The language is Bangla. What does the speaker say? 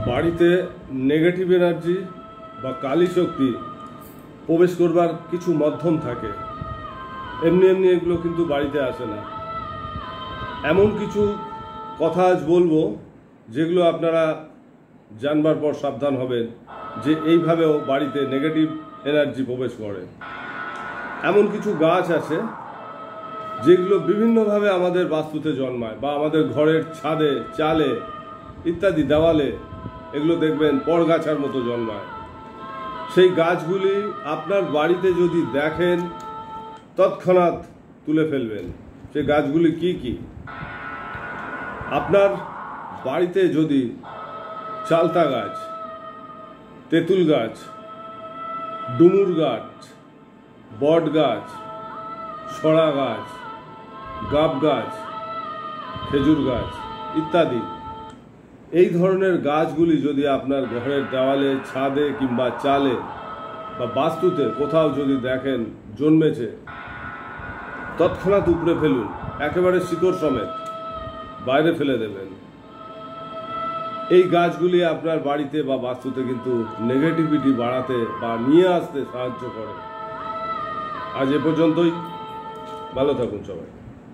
বাড়িতে নেগেটিভ এনার্জি বা কালী শক্তি প্রবেশ করবার কিছু মাধ্যম থাকে। এমনি এমনি এগুলো কিন্তু বাড়িতে আসে না। এমন কিছু কথা আজ বলবো যেগুলো আপনারা জানবার পর সাবধান হবেন যে এইভাবেও বাড়িতে নেগেটিভ এনার্জি প্রবেশ করে। এমন কিছু গাছ আছে যেগুলো বিভিন্নভাবে আমাদের বাস্তুতে জন্মায় বা আমাদের ঘরের ছাদে, চালে ইত্যাদি দেওয়ালে এগুলো দেখবেন পরগাছার মতো জন্মায়। সেই গাছগুলি আপনার বাড়িতে যদি দেখেন তৎক্ষণাৎ তুলে ফেলবেন। সেই গাছগুলি কি কি? আপনার বাড়িতে যদি চালতা গাছ, তেঁতুল গাছ, ডুমুর গাছ, বট গাছ, ছড়া গাছ, গাব গাছ, খেজুর গাছ ইত্যাদি এই ধরনের গাছগুলি যদি আপনার ঘরের দেওয়ালে, ছাদে কিংবা চালে বা বাস্তুতে কোথাও যদি দেখেন জন্মেছে, তৎক্ষণাৎ উপড়ে ফেলুন, একেবারে শিকড় সমেত বাইরে ফেলে দেবেন। এই গাছগুলি আপনার বাড়িতে বা বাস্তুতে কিন্তু নেগেটিভিটি বাড়াতে বা নিয়ে আসতে সাহায্য করে। আজ এ পর্যন্তই। ভালো থাকুন সবাই।